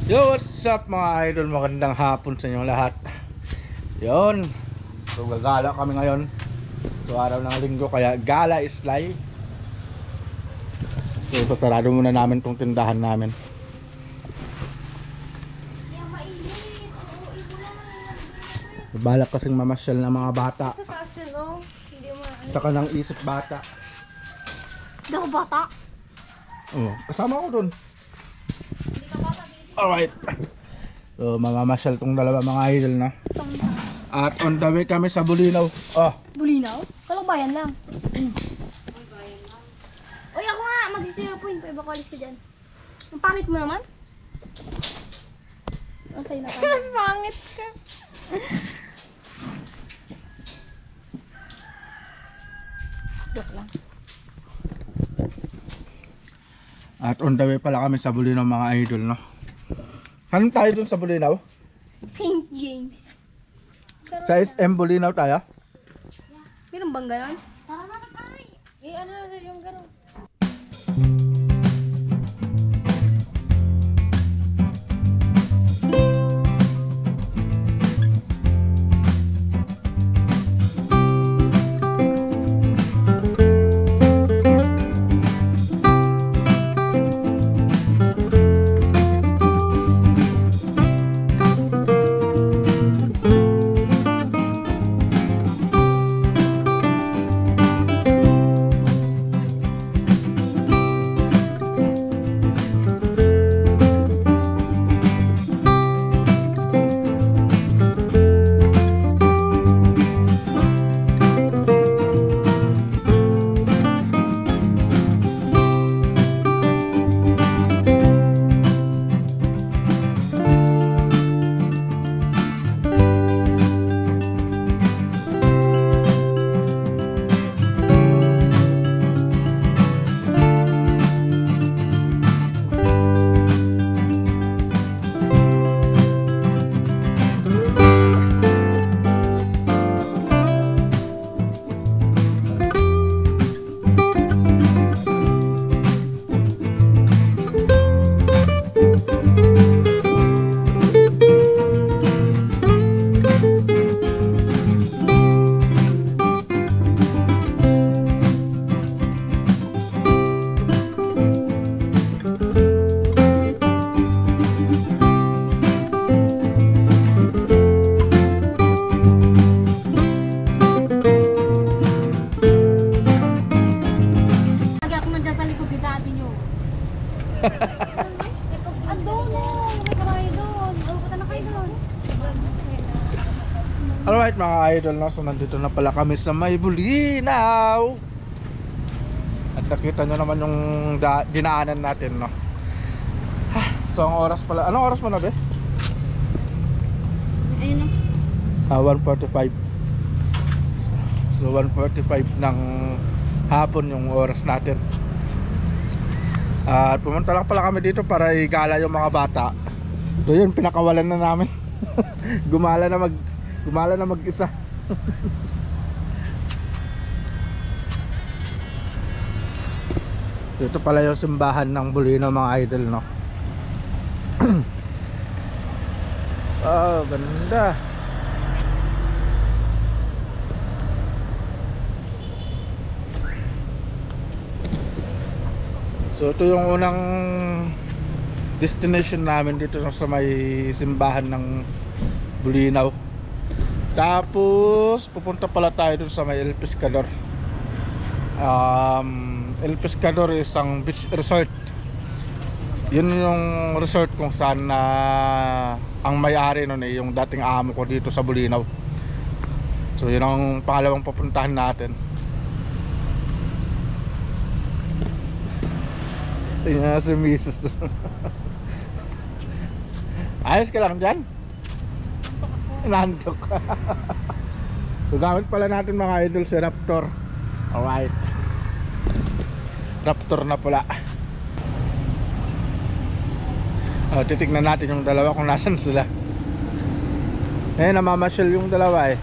Yo, what's up mga idol? Magandang hapon sa inyong lahat. Yon. So gagala kami ngayon. So araw ng linggo kaya gala is live. So sasarado muna namin tong tindahan namin. Balak kasing mamasyal ng mga bata. Saka nang isip bata. Hindi ako bata. Oo, kasama ko dun. Alright. So mamamasyal tong dalawa mga idol na. At on the way kami sa Bulinaw. Oh. Bulinaw? Kalang bayan lang. Uy, ako nga, mag-0 point. Pwede ba ko alis ka dyan? Ang pangit mo naman. Ang sa'yo na Mas pangit ka. Joke lang. At on the way pala kami sa Bulinaw mga idol, no? Saan tayo dun sa Bulinaw? St. James. Sa SM Bulinaw tayo? Meron bang ganon? Tara na tayo. Ano na yung gano'n? Alright mga idol, no? So nandito na pala kami sa may Bulinaw. At nakita nyo naman yung dinaanan natin, no? So ang oras pala, anong oras mo na be? Ayun na. 1:45. So 1:45 ng hapon yung oras natin. At pumunta lang pala kami dito para igala yung mga bata. So yun, pinakawalan na namin. Gumala na mag-isa. Ito pala yung simbahan ng Bulinaw mga idol, no? Oh, ganda. So ito yung unang destination namin dito sa may simbahan ng Bulinaw. Tapos pupunta pala tayo dun sa may El Pescador. El Pescador is isang beach resort. Yun yung resort kung saan ang may-ari nun yung dating amo ko dito sa Bulinaw. So yun ang pangalawang papuntahan natin. Tingnan si Mrs. Ayos ka lang dyan? Nantok. So gamit pala natin mga idol si Raptor. Alright, Raptor na pula. Titignan natin yung dalawa kung nasan sila. Namamasyal yung dalawa eh.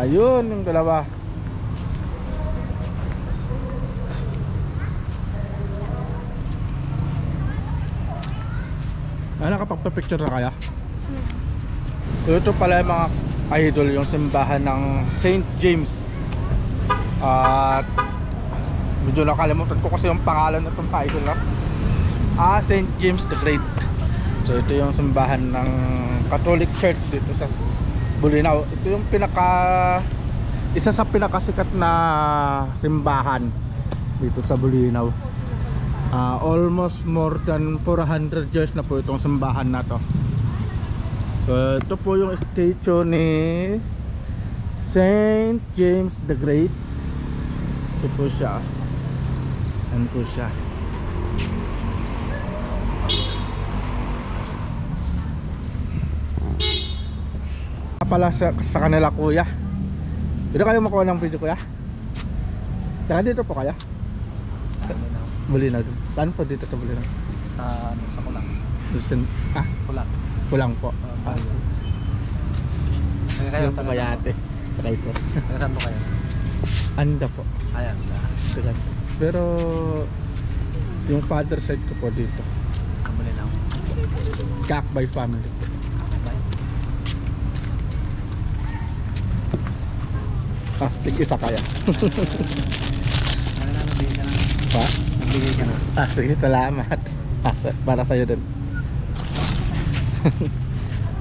Ayun yung dalawa. nakapagpa-picture na kaya? Ito pala yung mga idol, yung simbahan ng St. James. At medyo nakalimutan ko kasi yung pangalan na itong idol, no? St. James the Great. So ito yung simbahan ng Catholic Church dito sa Bolinao. Ito yung isa sa pinakasikat na simbahan dito sa Bolinao. Almost more than 400 years na po itong simbahan na to. So ito po yung statue ni St. James the Great. Ito po siya. Ano po siya? Pala sa kanila kuya. Dito kayo makuha ng video kuya? Saka dito po kaya? Bolinao doon. Saan po dito sa Bolinao? Sa Kulang. Kulang. Kulang. Kulang po. Kayo Yung kaya ate. Okay sir. Saan po kayo? Anda po. Ayan. Sigan. Pero yung father side ko po dito. Bolinao. Kakbay family. Tig-isa kaya. Pa? Nagbigay ka na. Sige, salamat. Para sa'yo din.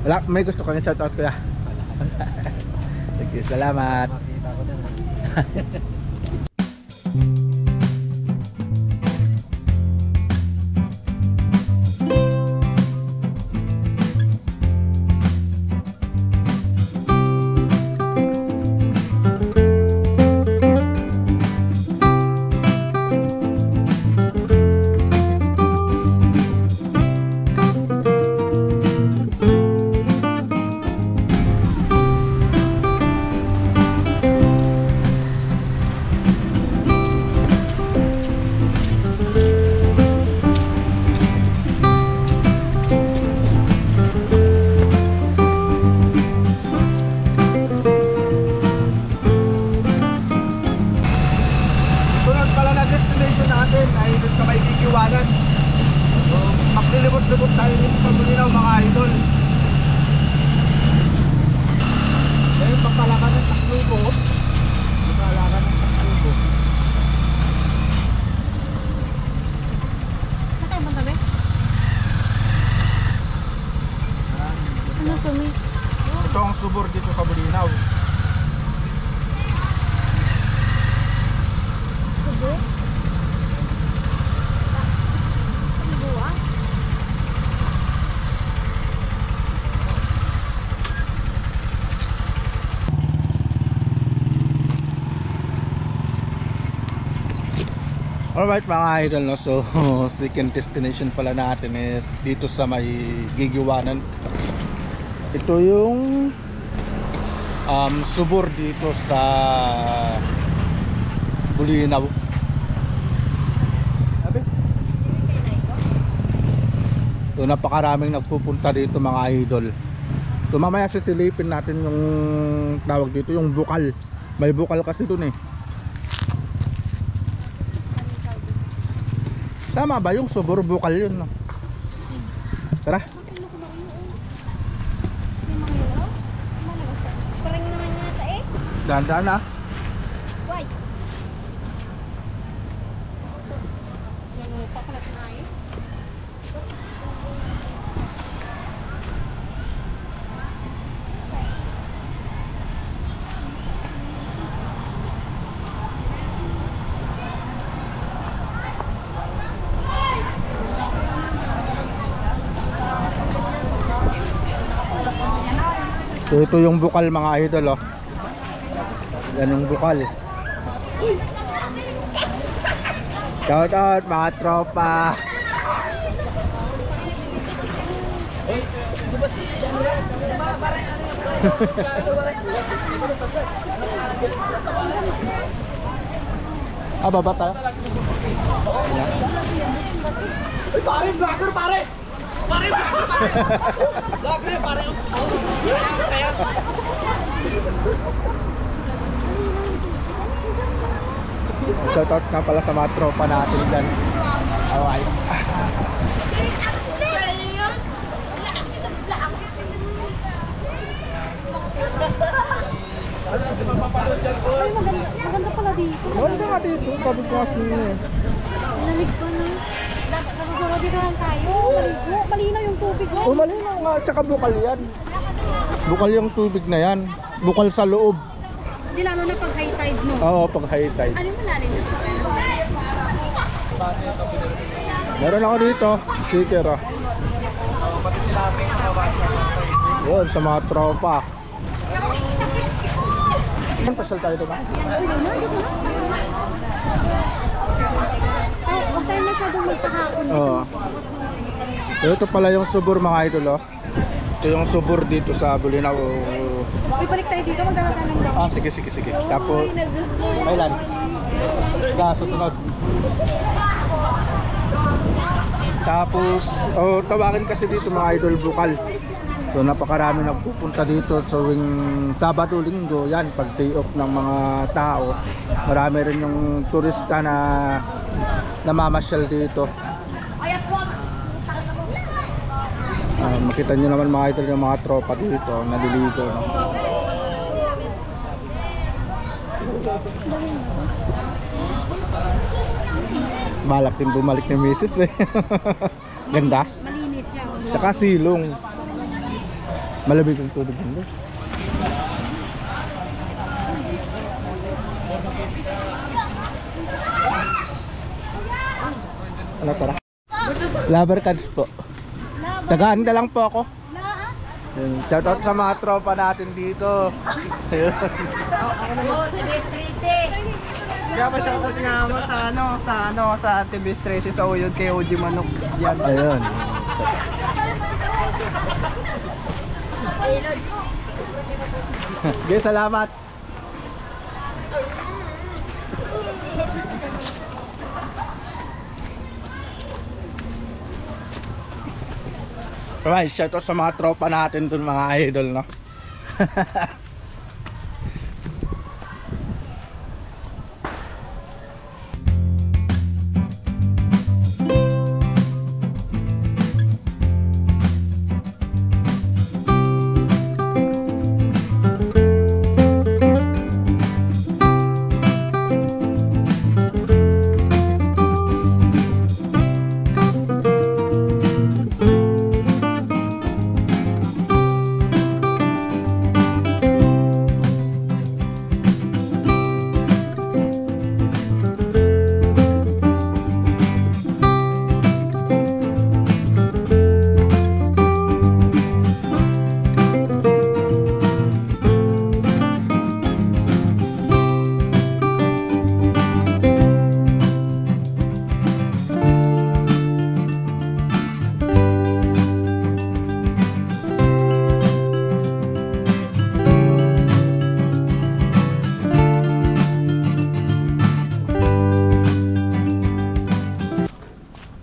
Wala, may gusto kang shoutout kuya. Sige, salamat. Makita ko din. Maglilibot-libot tayo dito sa Bolinao mga idol. Ngayon papalakan ng Taklubo. Papalakan ng Taklubo. Saan tayo punta, be? Ano to, me? Ito ang subur dito sa Bolinao. Subo? Buwa? Alright mga idol, no? So second destination pala natin is dito sa may Gigiwanan. Ito yung subur dito sa Bolinao. So napakaraming nagpupunta dito mga idol. So mamaya sisilipin natin yung tawag dito, yung bukal. May bukal kasi dun eh. Tama ba yung subur bukal yun, no? Tara. Spring naman yata eh. Dahan-dahan ah. Why? Pakulat na eh. So ito yung bukal mga idol, oh. Yan yung bukal. Shout out mga tropa. Baba tayo. Ay, pare! Vlogger, pare! Pare! Vlogger, pare! Shout out nga pala sa mga tropa natin dyan. Alright. dito. Sabi ko kasi Lamig ko na. Dapat sa susunod dito lang tayo. Maligo. Malinaw yung tubig mo. oh, malinaw nga. Tsaka bukal yan. Bukal yung tubig na yan. Bukal sa loob. Hindi lalo na pag high tide, no? Oo, pag high tide. Ano yung malalim na ito? Meron ako dito. Sticker ah. Yun, sa mga tropa. Pasal tayo diba? Ay, huwag tayo masyadong magpahapon. Oo. So, ito pala yung subur mga idol oh. Ito yung subur dito sa Bulinaw. Uy, balik tayo dito. Magdarating ng daw. Ah, sige. Tapos, kailan? Susunod. Tapos, tawagin kasi dito mga idol bukal. So napakarami nagpupunta dito tuwing Sabado, Linggo. Yan, pag day off ng mga tao. Marami rin yung turista na namamasyal dito. Makita nyo naman mga idol yung mga tropa dito naliligo, no? Balak din bumalik ni Mrs. eh. Ganda. Malinis siya. Tsaka silong. Malamig ang tubig nila. Ano tara? Lover cards po. Taga-anda lang po ako. Shout out sa mga tropa natin dito. Kaya pa shoutout nga mo sa TBS Tracy sa Uyod kay OG Manok. Yan. Ayun. Sige, salamat. Alright, shout out sa mga tropa natin dun mga idol, no?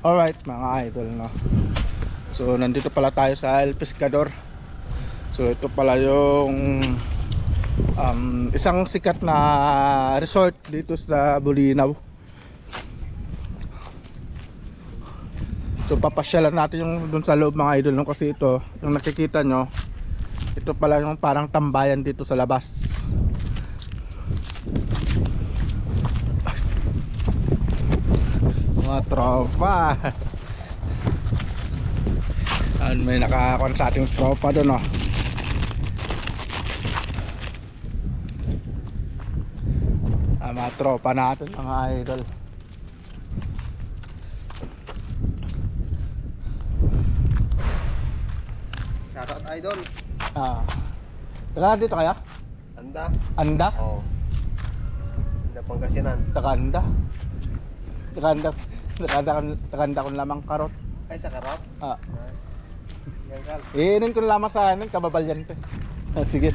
Alright mga idol, no? So nandito pala tayo sa El Pescador. So ito pala yung isang sikat na resort dito sa Bulinaw. So papasyalan natin yung dun sa loob mga idol, no? Kasi ito, yung nakikita nyo, ito pala yung parang tambayan dito sa labas. Mga tropa. May nakakuan sa ating tropa doon, oh. Mga tropa natin mga idol. Shoutout idol. Taga dito kaya? Anda. Anda? Oo. Pangasinan. Taga Anda. Takanda kung lamang karot. Ay sa karap. Yan kal. Iinin ko lamang sa anin, kababalyan ko. Sige.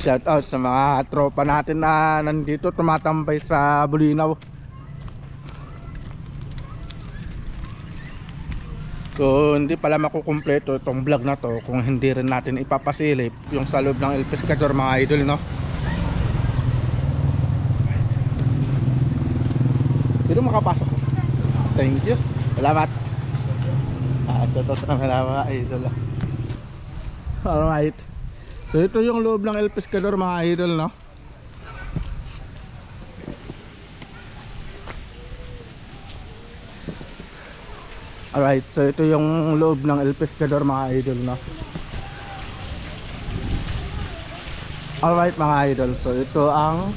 Shout out sa mga tropa natin na nandito tumatambay sa Bulinaw. So hindi pala makukumpleto itong vlog na to kung hindi rin natin ipapasilip yung sa loob ng El Pescador mga idol, no? Dito makapasok. Thank you. Salamat. Ito sa mga idol. Alright. So ito yung loob ng El Pescador mga idol, no? Alright, so ito yung loob ng El Pescador mga idol, no? Alright mga idol, so ito ang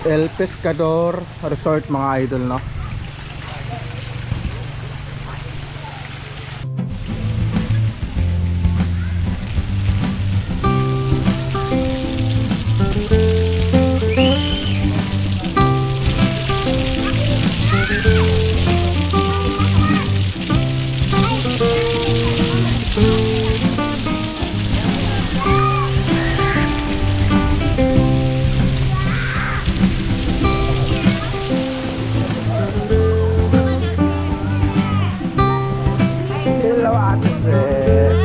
El Pescador Resort mga idol, no? Hello, Ate Fred.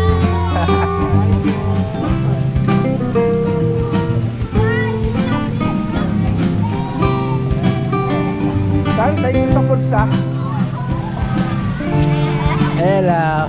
Saan tayo sa pulsa? Hello.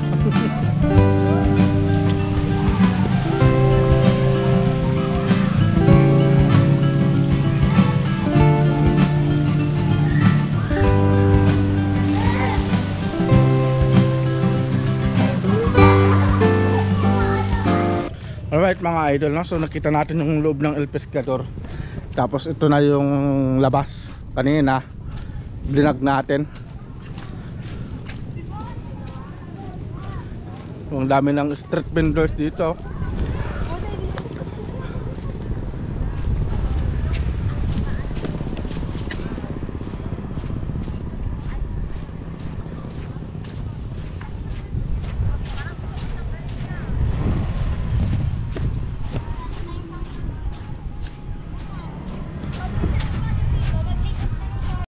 Alright mga idol, no? So nakita natin yung loob ng El Pescador. Tapos ito na yung labas. Kanina blinag natin. Ang dami ng street vendors dito.